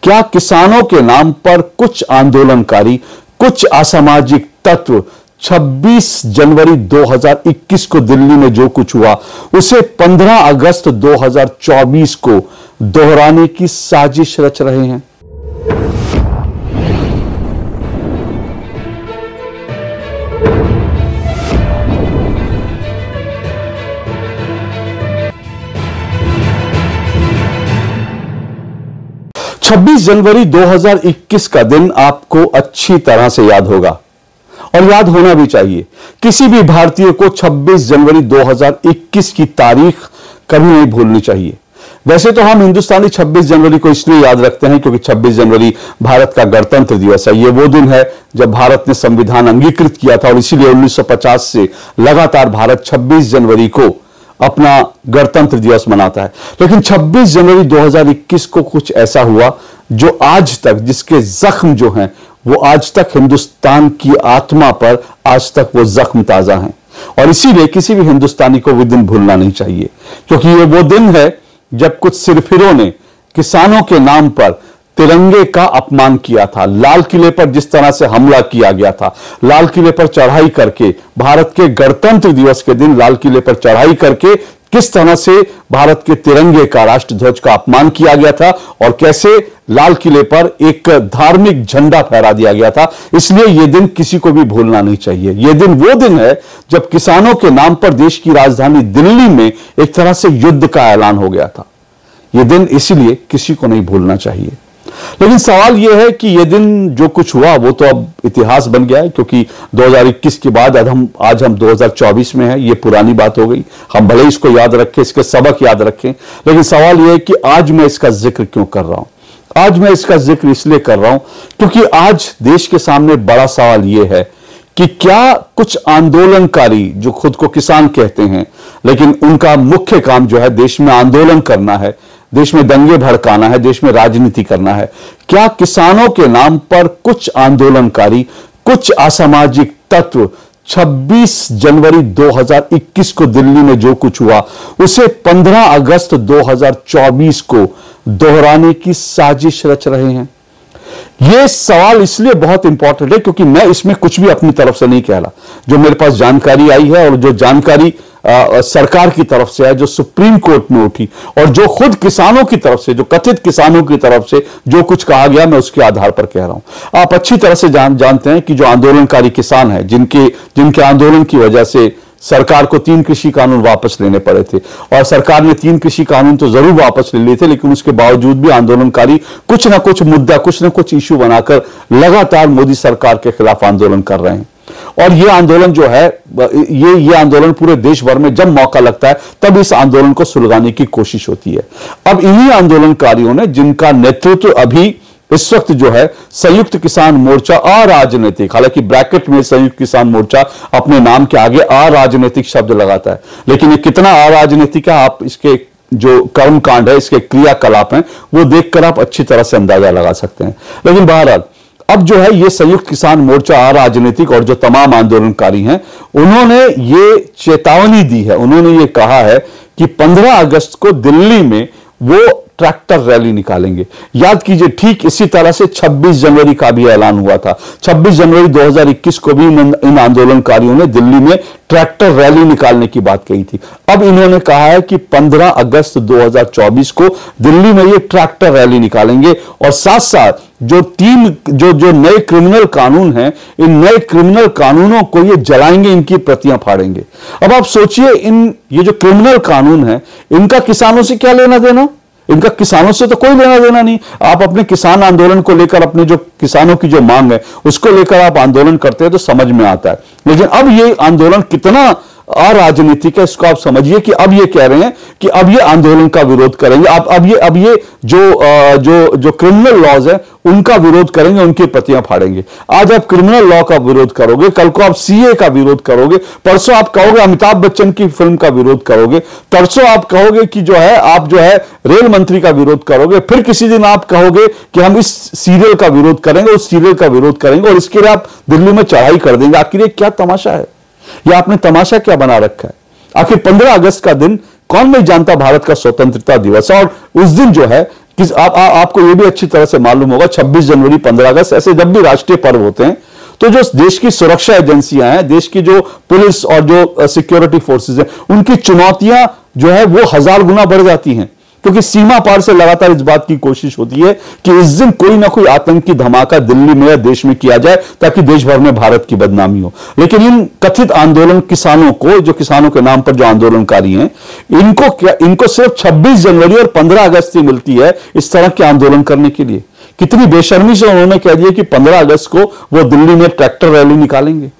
क्या किसानों के नाम पर कुछ आंदोलनकारी, कुछ असामाजिक तत्व 26 जनवरी 2021 को दिल्ली में जो कुछ हुआ उसे 15 अगस्त 2024 को दोहराने की साजिश रच रहे हैं? 26 जनवरी 2021 का दिन आपको अच्छी तरह से याद होगा और याद होना भी चाहिए। किसी भी भारतीय को 26 जनवरी 2021 की तारीख कभी नहीं भूलनी चाहिए। वैसे तो हम हिंदुस्तानी 26 जनवरी को इसलिए याद रखते हैं क्योंकि 26 जनवरी भारत का गणतंत्र दिवस है। यह वो दिन है जब भारत ने संविधान अंगीकृत किया था और इसीलिए 1950 से लगातार भारत 26 जनवरी को अपना गणतंत्र दिवस मनाता है। लेकिन 26 जनवरी 2021 को कुछ ऐसा हुआ जो आज तक, जिसके जख्म जो हैं वो आज तक हिंदुस्तान की आत्मा पर आज तक वो जख्म ताजा हैं और इसीलिए किसी भी हिंदुस्तानी को वो दिन भूलना नहीं चाहिए, क्योंकि ये वो दिन है जब कुछ सिरफिरों ने किसानों के नाम पर तिरंगे का अपमान किया था। लाल किले पर जिस तरह से हमला किया गया था, लाल किले पर चढ़ाई करके, भारत के गणतंत्र दिवस के दिन लाल किले पर चढ़ाई करके किस तरह से भारत के तिरंगे का, राष्ट्रध्वज का अपमान किया गया था और कैसे लाल किले पर एक धार्मिक झंडा फहरा दिया गया था। इसलिए यह दिन किसी को भी भूलना नहीं चाहिए। यह दिन वो दिन है जब किसानों के नाम पर देश की राजधानी दिल्ली में एक तरह से युद्ध का ऐलान हो गया था। यह दिन इसीलिए किसी को नहीं भूलना चाहिए। लेकिन सवाल यह है कि यह दिन जो कुछ हुआ वो तो अब इतिहास बन गया है, क्योंकि 2021 के बाद आज हम 2024 में हैं। ये पुरानी बात हो गई। हम भले इसको याद रखें, इसके सबक याद रखें, लेकिन सवाल यह है कि आज मैं इसका जिक्र क्यों कर रहा हूं। आज मैं इसका जिक्र इसलिए कर रहा हूं क्योंकि आज देश के सामने बड़ा सवाल यह है कि क्या कुछ आंदोलनकारी जो खुद को किसान कहते हैं, लेकिन उनका मुख्य काम जो है देश में आंदोलन करना है, देश में दंगे भड़काना है, देश में राजनीति करना है, क्या किसानों के नाम पर कुछ आंदोलनकारी, कुछ असामाजिक तत्व 26 जनवरी 2021 को दिल्ली में जो कुछ हुआ उसे 15 अगस्त 2024 को दोहराने की साजिश रच रहे हैं? यह सवाल इसलिए बहुत इंपॉर्टेंट है क्योंकि मैं इसमें कुछ भी अपनी तरफ से नहीं कह रहा। जो मेरे पास जानकारी आई है और जो जानकारी सरकार की तरफ से है, जो सुप्रीम कोर्ट में उठी और जो खुद किसानों की तरफ से, जो कथित किसानों की तरफ से जो कुछ कहा गया, मैं उसके आधार पर कह रहा हूं। आप अच्छी तरह से जानते हैं कि जो आंदोलनकारी किसान हैं, जिनके आंदोलन की वजह से सरकार को 3 कृषि कानून वापस लेने पड़े थे और सरकार ने 3 कृषि कानून तो जरूर वापस ले लिए थे, लेकिन उसके बावजूद भी आंदोलनकारी कुछ ना कुछ मुद्दा, कुछ ना कुछ इश्यू बनाकर लगातार मोदी सरकार के खिलाफ आंदोलन कर रहे हैं। और यह आंदोलन जो है, ये आंदोलन पूरे देश भर में जब मौका लगता है तब इस आंदोलन को सुलगाने की कोशिश होती है। अब इन्हीं आंदोलनकारियों ने, जिनका नेतृत्व अभी इस वक्त जो है संयुक्त किसान मोर्चा अराजनीतिक, हालांकि ब्रैकेट में संयुक्त किसान मोर्चा अपने नाम के आगे अराजनीतिक शब्द लगाता है, लेकिन ये कितना अराजनीतिक है आप इसके जो कर्मकांड है, इसके क्रियाकलाप हैं, वो देखकर आप अच्छी तरह से अंदाजा लगा सकते हैं। लेकिन बहरहाल अब जो है ये संयुक्त किसान मोर्चा अराजनीतिक और जो तमाम आंदोलनकारी हैं, उन्होंने ये चेतावनी दी है, उन्होंने ये कहा है कि 15 अगस्त को दिल्ली में वो ट्रैक्टर रैली निकालेंगे। याद कीजिए, ठीक इसी तरह से 26 जनवरी का भी ऐलान हुआ था। 26 जनवरी 2021 को भी इन आंदोलनकारियों ने दिल्ली में ट्रैक्टर रैली निकालने की बात कही थी। अब इन्होंने कहा है कि 15 अगस्त 2024 को दिल्ली में ये ट्रैक्टर रैली निकालेंगे और साथ साथ जो नए क्रिमिनल कानून हैं, इन नए क्रिमिनल कानूनों को ये जलाएंगे, इनकी प्रतियां फाड़ेंगे। अब आप सोचिए, ये जो क्रिमिनल कानून है, इनका किसानों से क्या लेना देना? इनका किसानों से तो कोई लेना देना नहीं। आप अपने किसान आंदोलन को लेकर, अपने जो किसानों की जो मांग है उसको लेकर आप आंदोलन करते हैं तो समझ में आता है। लेकिन अब ये आंदोलन कितना अराजनीतिक है, इसको आप समझिए कि अब ये कह रहे हैं कि अब ये आंदोलन का विरोध करेंगे। अब ये जो क्रिमिनल लॉज है उनका विरोध करेंगे, उनकी प्रतियां फाड़ेंगे। आज आप क्रिमिनल लॉ का विरोध करोगे, कल को आप सीए का विरोध करोगे, परसों आप कहोगे अमिताभ बच्चन की फिल्म का विरोध करोगे, तरसों आप कहोगे कि आप रेल मंत्री का विरोध करोगे, फिर किसी दिन आप कहोगे कि हम इस सीरियल का विरोध करेंगे, उस सीरियल का विरोध करेंगे और इसके लिए आप दिल्ली में चढ़ाई कर देंगे। आखिर ये क्या तमाशा है? या आपने तमाशा क्या बना रखा है? आखिर 15 अगस्त का दिन कौन नहीं जानता भारत का स्वतंत्रता दिवस है। और उस दिन जो है आपको यह भी अच्छी तरह से मालूम होगा, 26 जनवरी, 15 अगस्त, ऐसे जब भी राष्ट्रीय पर्व होते हैं तो जो देश की सुरक्षा एजेंसियां हैं, देश की जो पुलिस और जो सिक्योरिटी फोर्सेस हैं, उनकी चुनौतियां जो है वो 1000 गुना बढ़ जाती हैं, क्योंकि सीमा पार से लगातार इस बात की कोशिश होती है कि इस दिन कोई ना कोई आतंकी धमाका दिल्ली में या देश में किया जाए ताकि देश भर में भारत की बदनामी हो। लेकिन इन कथित आंदोलन किसानों को, जो किसानों के नाम पर जो आंदोलनकारी हैं, इनको सिर्फ 26 जनवरी और 15 अगस्त ही मिलती है इस तरह के आंदोलन करने के लिए। कितनी बेशर्मी से उन्होंने कह दिया कि 15 अगस्त को वो दिल्ली में ट्रैक्टर रैली निकालेंगे।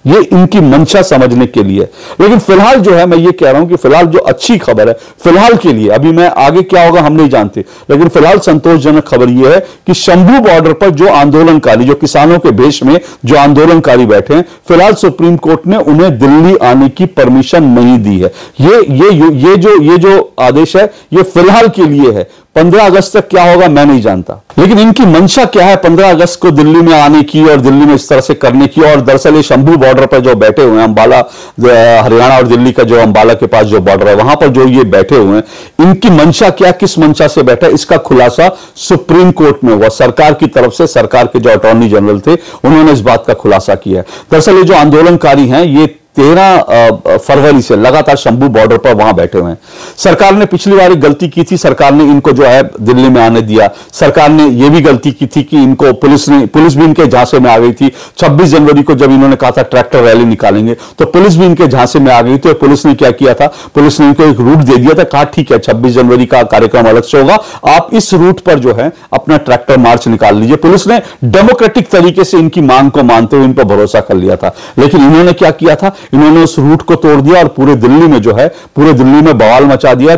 ये इनकी मंशा समझने के लिए। लेकिन फिलहाल जो है, मैं ये कह रहा हूं कि फिलहाल जो अच्छी खबर है फिलहाल के लिए, अभी मैं आगे क्या होगा हम नहीं जानते, लेकिन फिलहाल संतोषजनक खबर यह है कि शंभू बॉर्डर पर जो आंदोलनकारी, जो किसानों के भेष में जो आंदोलनकारी बैठे हैं, फिलहाल सुप्रीम कोर्ट ने उन्हें दिल्ली आने की परमिशन नहीं दी है। ये जो आदेश है ये फिलहाल के लिए है। 15 अगस्त तक क्या होगा मैं नहीं जानता, लेकिन इनकी मंशा क्या है 15 अगस्त को दिल्ली में आने की और दिल्ली में इस तरह से करने की। और दरअसल ये शंभू बॉर्डर पर जो बैठे हुए हैं, अंबाला, हरियाणा और दिल्ली का जो अंबाला के पास जो बॉर्डर है, वहां पर जो ये बैठे हुए हैं, इनकी मंशा क्या, किस मंशा से बैठा है, इसका खुलासा सुप्रीम कोर्ट में हुआ। सरकार की तरफ से, सरकार के जो अटॉर्नी जनरल थे उन्होंने इस बात का खुलासा किया है। दरअसल ये जो आंदोलनकारी हैं ये 13 फरवरी से लगातार शंभू बॉर्डर पर वहां बैठे हुए हैं। सरकार ने पिछली बार एक गलती की थी, सरकार ने इनको जो है दिल्ली में आने दिया। सरकार ने यह भी गलती की थी कि इनको पुलिस भी इनके झांसे में आ गई थी। 26 जनवरी को जब इन्होंने कहा था ट्रैक्टर रैली निकालेंगे तो पुलिस भी इनके झांसे में आ गई थी। और पुलिस ने क्या किया था, पुलिस ने इनको एक रूट दे दिया था, कहा ठीक है 26 जनवरी का कार्यक्रम अलग से होगा, आप इस रूट पर जो है अपना ट्रैक्टर मार्च निकाल लीजिए। पुलिस ने डेमोक्रेटिक तरीके से इनकी मांग को मानते हुए इन पर भरोसा कर लिया था। लेकिन इन्होंने क्या किया था, इन्होंने उस रूट को तोड़ दिया और पूरे दिल्ली में जो है, पूरे दिल्ली में बवाल मचा दिया।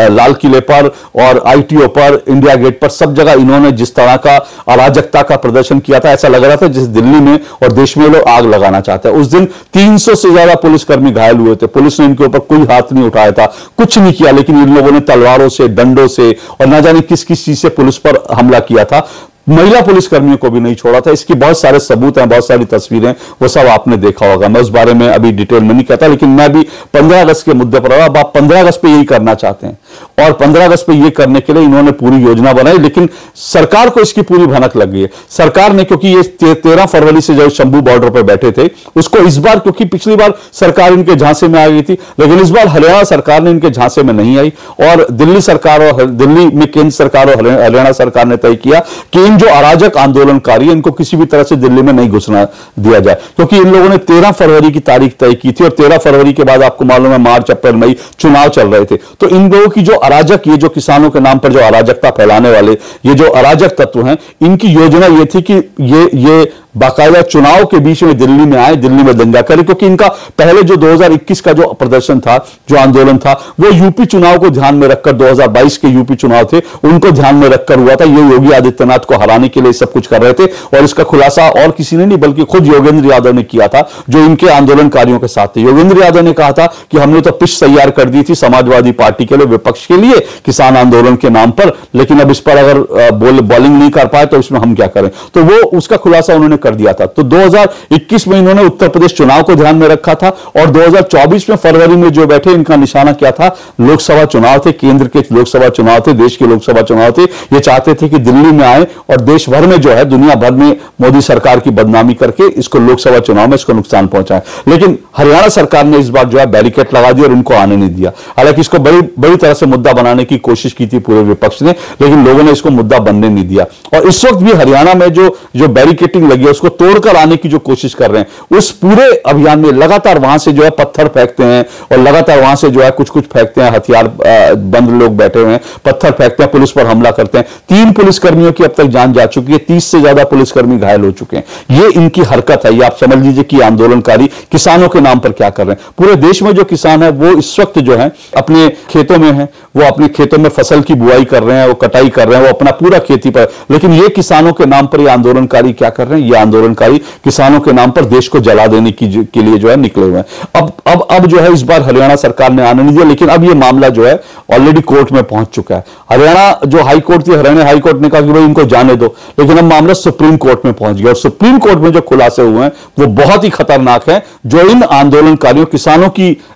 लाल किले पर और आईटीओ पर, इंडिया गेट पर, सब जगह इन्होंने जिस तरह का अराजकता का प्रदर्शन किया था, ऐसा लग रहा था जिस दिल्ली में और देश में लोग आग लगाना चाहते हैं। उस दिन 300 से ज्यादा पुलिसकर्मी घायल हुए थे। पुलिस ने इनके ऊपर कोई हाथ नहीं उठाया था, कुछ नहीं किया, लेकिन इन लोगों ने तलवारों से, डंडों से और ना जाने किस किस चीज से पुलिस पर हमला किया था। महिला पुलिसकर्मियों को भी नहीं छोड़ा था। इसकी बहुत सारे सबूत हैं, बहुत सारी तस्वीरें, वो सब आपने देखा होगा। मैं उस बारे में अभी डिटेल में नहीं कहता, लेकिन मैं भी 15 अगस्त के मुद्दे पर अब आप 15 अगस्त पे यही करना चाहते हैं और 15 अगस्त पे ये करने के लिए इन्होंने पूरी योजना बनाई। लेकिन सरकार को इसकी पूरी भनक लग गई है। सरकार ने, क्योंकि ये 13 फरवरी से जो शंभू बॉर्डर पर बैठे थे, उसको इस बार, क्योंकि पिछली बार सरकार इनके झांसे में आ गई थी, लेकिन इस बार हरियाणा सरकार ने इनके झांसे में नहीं आई और दिल्ली सरकार और दिल्ली में केंद्र सरकार और हरियाणा सरकार ने तय किया कि जो अराजक आंदोलनकारी इनको किसी भी तरह से दिल्ली में नहीं घुसना दिया जाए। क्योंकि इन लोगों ने 13 फरवरी की तारीख तय की थी और 13 फरवरी के बाद आपको मालूम है मार्च, अप्रैल, मई चुनाव चल रहे थे। तो इन लोगों की जो अराजक, ये जो किसानों के नाम पर जो अराजकता फैलाने वाले ये जो अराजक तत्व हैं, इनकी योजना ये थी कि ये बाकायदा चुनाव के बीच में दिल्ली में आए, दिल्ली में दंगा करे। क्योंकि इनका पहले जो 2021 का जो प्रदर्शन था, जो आंदोलन था, वो यूपी चुनाव को ध्यान में रखकर, 2022 के यूपी चुनाव थे उनको ध्यान में रखकर हुआ था। ये योगी आदित्यनाथ को हराने के लिए सब कुछ कर रहे थे और इसका खुलासा और किसी ने नहीं बल्कि खुद योगेंद्र यादव ने किया था, जो इनके आंदोलनकारियों के साथ थे। योगेंद्र यादव ने कहा था कि हमने तो पिच तैयार कर दी थी समाजवादी पार्टी के लिए, विपक्ष के लिए, किसान आंदोलन के नाम पर, लेकिन अब इस पर अगर बॉलिंग नहीं कर पाए तो इसमें हम क्या करें। तो वो उसका खुलासा उन्होंने कर दिया था। तो 2021 में इन्होंने उत्तर प्रदेश चुनाव को ध्यान में रखा था और 2024 में फरवरी में जो बैठे, इनका निशाना क्या था, लोकसभा चुनाव थे, केंद्र के लोकसभा चुनाव थे, देश के लोकसभा चुनाव थे। ये चाहते थे कि दिल्ली में आए और देश भर में जो है, दुनिया भर में मोदी सरकार की बदनामी करके इसको लोकसभा चुनाव में इसको नुकसान पहुंचाए। लेकिन हरियाणा सरकार ने इस बार जो है बैरिकेड लगा दिया और इनको आने नहीं दिया। हालांकि इसको बड़ी तरह से मुद्दा बनाने की कोशिश की थी पूरे विपक्ष ने, लेकिन लोगों ने इसको मुद्दा बनने नहीं दिया। और इस वक्त भी हरियाणा में जो बैरिकेडिंग लगी है उसको तोड़कर आने की जो कोशिश कर रहे हैं, उस पूरे अभियान में लगातार वहां से जो है पत्थर फेंकते हैं और लगातार वहां से जो है कुछ फेंकते हैं, हथियार बंद लोग बैठे हुए हैं, पत्थर फेंकते हैं, पुलिस पर हमला करते हैं। 3 पुलिसकर्मियों की अब तक जान जा चुकी है, 30 से ज्यादा पुलिसकर्मी घायल हो चुके हैं। ये इनकी हरकत है। ये आप समझ लीजिए कि आंदोलनकारी किसानों के नाम पर क्या कर रहे हैं। पूरे देश में जो किसान है वो इस वक्त जो है अपने खेतों में है, वो अपने खेतों में फसल की बुआई कर रहे हैं, वो कटाई कर रहे हैं, वो अपना पूरा खेती पर, लेकिन ये किसानों के नाम पर ये आंदोलनकारी क्या कर रहे हैं, ये आंदोलनकारी किसानों के नाम पर देश को जला देने के लिए जो है निकले हुए हैं। अब जो है इस बार हरियाणा सरकार ने आने नहीं दिया, लेकिन अब ये मामला जो है ऑलरेडी कोर्ट में पहुंच चुका है। हरियाणा जो हाई कोर्ट थी, हरियाणा हाई कोर्ट ने कहा कि भाई इनको जाने दो, लेकिन अब मामला सुप्रीम कोर्ट में पहुंच गया और सुप्रीम कोर्ट में जो खुलासे हुए हैं वो बहुत ही खतरनाक है, जो इन आंदोलनकारियों, किसानों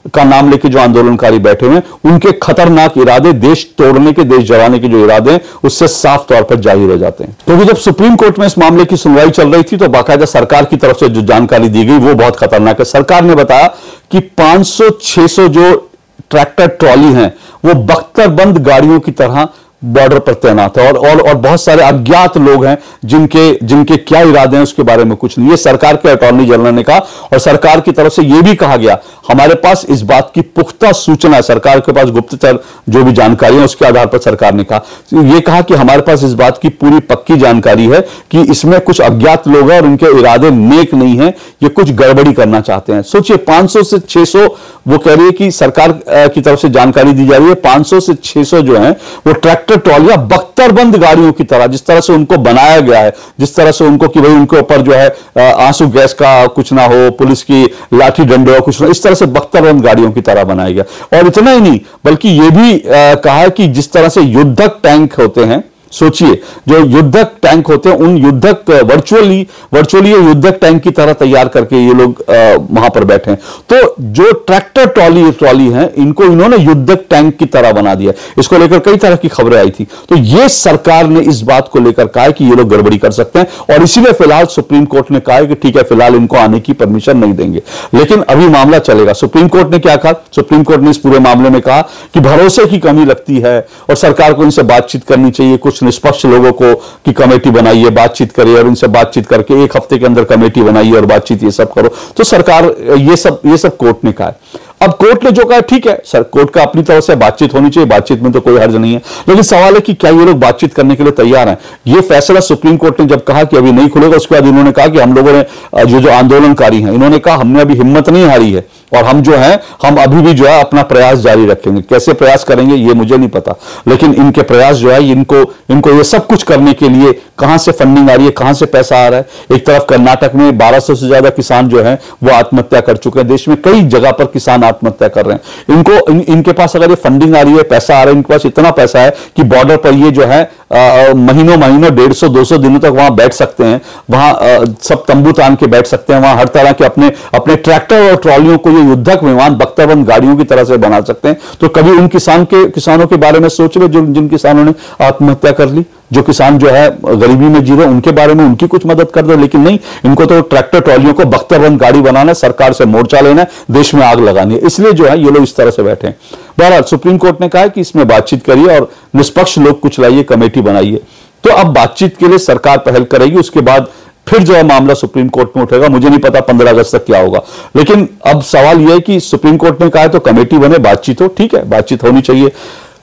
का नाम लेके जो आंदोलनकारी बैठे हुए हैं, उनके खतरनाक इरादे, देश तोड़ने के, देश जलाने के जो इरादे हैं, उससे साफ तौर पर जाहिर हो जाते हैं। क्योंकि जब सुप्रीम कोर्ट में इस मामले की सुनवाई चल रही थी तो बाकायदा सरकार की तरफ से जो जानकारी दी गई वो बहुत खतरनाक है। सरकार ने बताया कि 500-600 जो ट्रैक्टर ट्रॉली हैं वो बख्तरबंद गाड़ियों की तरह बॉर्डर पर तैनात है, और बहुत सारे अज्ञात लोग हैं जिनके क्या इरादे हैं उसके बारे में कुछ नहीं। ये सरकार के अटॉर्नी जनरल ने कहा, और सरकार की तरफ से यह भी कहा गया, हमारे पास इस बात की पुख्ता सूचना है, सरकार के पास गुप्तचर जो भी जानकारी है उसके आधार पर सरकार ने कहा कि हमारे पास इस बात की पूरी पक्की जानकारी है कि इसमें कुछ अज्ञात लोग हैं और उनके इरादे नेक नहीं है, ये कुछ गड़बड़ी करना चाहते हैं। सोचिए, 500 से 600 वो कह रही है कि सरकार की तरफ से जानकारी दी जा रही है, 500 से 600 जो है वो ट्रैक्टर ट्रॉलियां बख्तरबंद गाड़ियों की तरह, जिस तरह से उनको बनाया गया है, जिस तरह से उनको कि भाई उनके ऊपर जो है आंसू गैस का कुछ ना हो, पुलिस की लाठी डंडे हो कुछ ना, इस तरह से बख्तरबंद गाड़ियों की तरह बनाया गया। और इतना ही नहीं बल्कि यह भी कहा कि जिस तरह से युद्धक टैंक होते हैं, सोचिए जो युद्धक टैंक होते हैं, उन युद्धक वर्चुअली ये युद्धक टैंक की तरह तैयार करके ये लोग वहां पर बैठे हैं। तो जो ट्रैक्टर ट्रॉली हैं, इनको इन्होंने युद्धक टैंक की तरह बना दिया। इसको लेकर कई तरह की खबरें आई थी। तो ये सरकार ने इस बात को लेकर कहा है कि ये लोग गड़बड़ी कर सकते हैं, और इसीलिए फिलहाल सुप्रीम कोर्ट ने कहा है कि ठीक है, फिलहाल इनको आने की परमिशन नहीं देंगे। लेकिन अभी मामला चलेगा। सुप्रीम कोर्ट ने क्या कहा? सुप्रीम कोर्ट ने इस पूरे मामले में कहा कि भरोसे की कमी लगती है और सरकार को इनसे बातचीत करनी चाहिए, कुछ निष्पक्ष लोगों को की कमेटी बनाइए, बातचीत करिए, और इनसे बातचीत करके 1 हफ्ते के अंदर कमेटी बनाइए और बातचीत ये सब करो। तो सरकार ये सब कोर्ट ने कहा है। अब कोर्ट ने जो कहा ठीक है, सर कोर्ट का अपनी तरफ से बातचीत होनी चाहिए, बातचीत में तो कोई हर्ज नहीं है। लेकिन सवाल है कि क्या ये लोग बातचीत करने के लिए तैयार हैं? ये फैसला सुप्रीम कोर्ट ने जब कहा कि अभी नहीं खुलेगा, उसके बाद इन्होंने कहा कि हम लोगों ने जो आंदोलनकारी हैं, इन्होंने कहा हमने अभी हिम्मत नहीं हारी है और हम जो है हम अभी भी जो है अपना प्रयास जारी रखेंगे। कैसे प्रयास करेंगे ये मुझे नहीं पता, लेकिन इनके प्रयास जो है इनको ये सब कुछ करने के लिए कहां से फंडिंग आ रही है, कहां से पैसा आ रहा है। एक तरफ कर्नाटक में 1200 से ज्यादा किसान जो है वो आत्महत्या कर चुके हैं। देश में कई जगह पर किसान आत्महत्या कर रहे हैं। इनके पास अगर ये फंडिंग आ रही है, पैसा आ रहा है, इनके पास इतना पैसा है कि बॉर्डर पर ये जो है महीनों 150-200 दिनों तक वहां बैठ सकते हैं, वहां सब तंबू तान के बैठ सकते हैं, वहां हर तरह के अपने ट्रैक्टर और ट्रॉलियों को युद्धक विमान बख्तरबंद गाड़ियों की तरह से बना सकते हैं। तो कभी उन किसानों के बारे में सोच लो जिन किसानों ने आत्महत्या कर ली, जो किसान जो है गरीबी में जी रहे, उनके बारे में उनकी कुछ मदद कर दो। लेकिन नहीं, इनको तो ट्रैक्टर ट्रॉलियों को बख्तरबंद गाड़ी बनाना है, सरकार से मोर्चा लेना है, देश में आग लगानी है। इसलिए जो है ये लोग इस तरह से बैठे हैं। बहरहाल सुप्रीम कोर्ट ने कहा है कि इसमें बातचीत करिए और निष्पक्ष लोग कुछ लाइए, कमेटी बनाइए। तो अब बातचीत के लिए सरकार पहल करेगी, उसके बाद फिर जो है मामला सुप्रीम कोर्ट में उठेगा। मुझे नहीं पता 15 अगस्त तक क्या होगा, लेकिन अब सवाल यह है कि सुप्रीम कोर्ट ने कहा है तो कमेटी बने, बातचीत हो, ठीक है, बातचीत होनी चाहिए।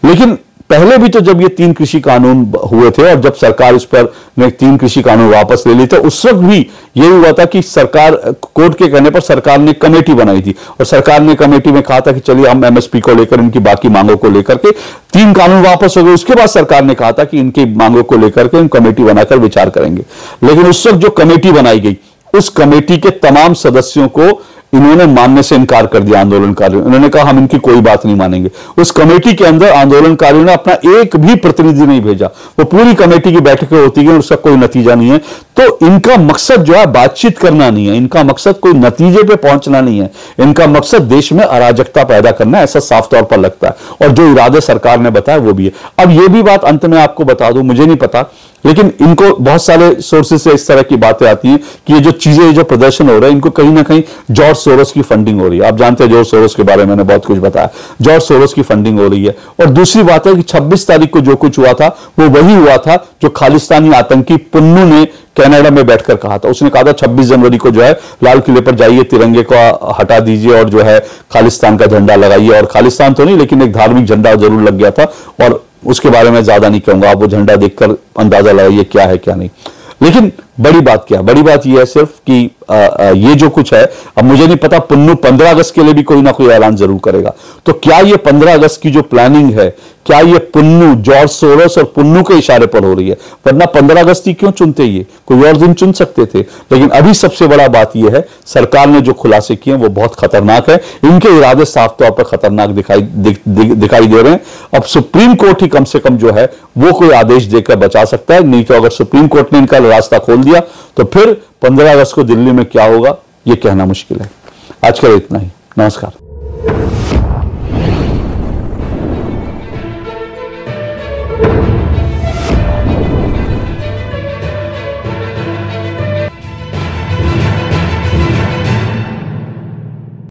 लेकिन पहले भी तो जब ये 3 कृषि कानून हुए थे और जब सरकार इस पर 3 कृषि कानून वापस ले लिए थे, उस वक्त भी यही हुआ था कि सरकार कोर्ट के कहने पर सरकार ने कमेटी बनाई थी और सरकार ने कमेटी में कहा था कि चलिए हम एमएसपी को लेकर, इनकी बाकी मांगों को लेकर के 3 कानून वापस हो गए। उसके बाद सरकार ने कहा था कि इनकी मांगों को लेकर के कमेटी बनाकर विचार करेंगे। लेकिन उस वक्त जो कमेटी बनाई गई, उस कमेटी के तमाम सदस्यों को इन्होंने मानने से इनकार कर दिया। आंदोलनकारियों इन्होंने कहा हम इनकी कोई बात नहीं मानेंगे। उस कमेटी के अंदर आंदोलनकारियों ने अपना एक भी प्रतिनिधि नहीं भेजा। वो पूरी कमेटी की बैठकें होती गई, उसका कोई नतीजा नहीं है। तो इनका मकसद जो है बातचीत करना नहीं है, इनका मकसद कोई नतीजे पे पहुंचना नहीं है, इनका मकसद देश में अराजकता पैदा करना है, ऐसा साफ तौर पर लगता है। और जो इरादे सरकार ने बताया वो भी है। अब ये भी बात अंत में आपको बता दूं, मुझे नहीं पता, लेकिन इनको बहुत सारे सोर्सेज से इस तरह की बातें आती हैं कि ये जो चीजें, जो प्रदर्शन हो रहा है, इनको कहीं ना कहीं जॉर्ज सोरोस की फंडिंग हो रही है। आप जानते हैं जॉर्ज सोरोस के बारे में मैंने बहुत कुछ बताया। जॉर्ज सोरोस की फंडिंग हो रही है। और दूसरी बात है कि 26 तारीख को जो कुछ हुआ था वो वही हुआ था जो खालिस्तानी आतंकी पुन्नू ने कनाडा में बैठकर कहा था। उसने कहा था 26 जनवरी को जो है लाल किले पर जाइए, तिरंगे को हटा दीजिए और जो है खालिस्तान का झंडा लगाइए। और खालिस्तान तो नहीं, लेकिन एक धार्मिक झंडा जरूर लग गया था, और उसके बारे में ज्यादा नहीं कहूंगा, आप वो झंडा देखकर अंदाजा लगाइए क्या है क्या नहीं। लेकिन बड़ी बात क्या, बड़ी बात यह है सिर्फ कि ये जो कुछ है, अब मुझे नहीं पता, पुन्नू 15 अगस्त के लिए भी कोई ना कोई ऐलान जरूर करेगा। तो क्या ये 15 अगस्त की जो प्लानिंग है, क्या ये पुन्नू, जॉर्ज सोरोस और पुन्नू के इशारे पर हो रही है? वरना 15 अगस्त ही क्यों चुनते, ये कोई और दिन चुन सकते थे। लेकिन अभी सबसे बड़ा बात यह है, सरकार ने जो खुलासे किए वो बहुत खतरनाक है। इनके इरादे साफ तौर पर खतरनाक दिखाई दे रहे हैं। अब सुप्रीम कोर्ट ही कम से कम जो है वो कोई आदेश देकर बचा सकता है। नहीं तो अगर सुप्रीम कोर्ट ने इनका रास्ता खोल दिया तो फिर 15 अगस्त को दिल्ली में क्या होगा ये कहना मुश्किल है। आज के लिए इतना ही। नमस्कार।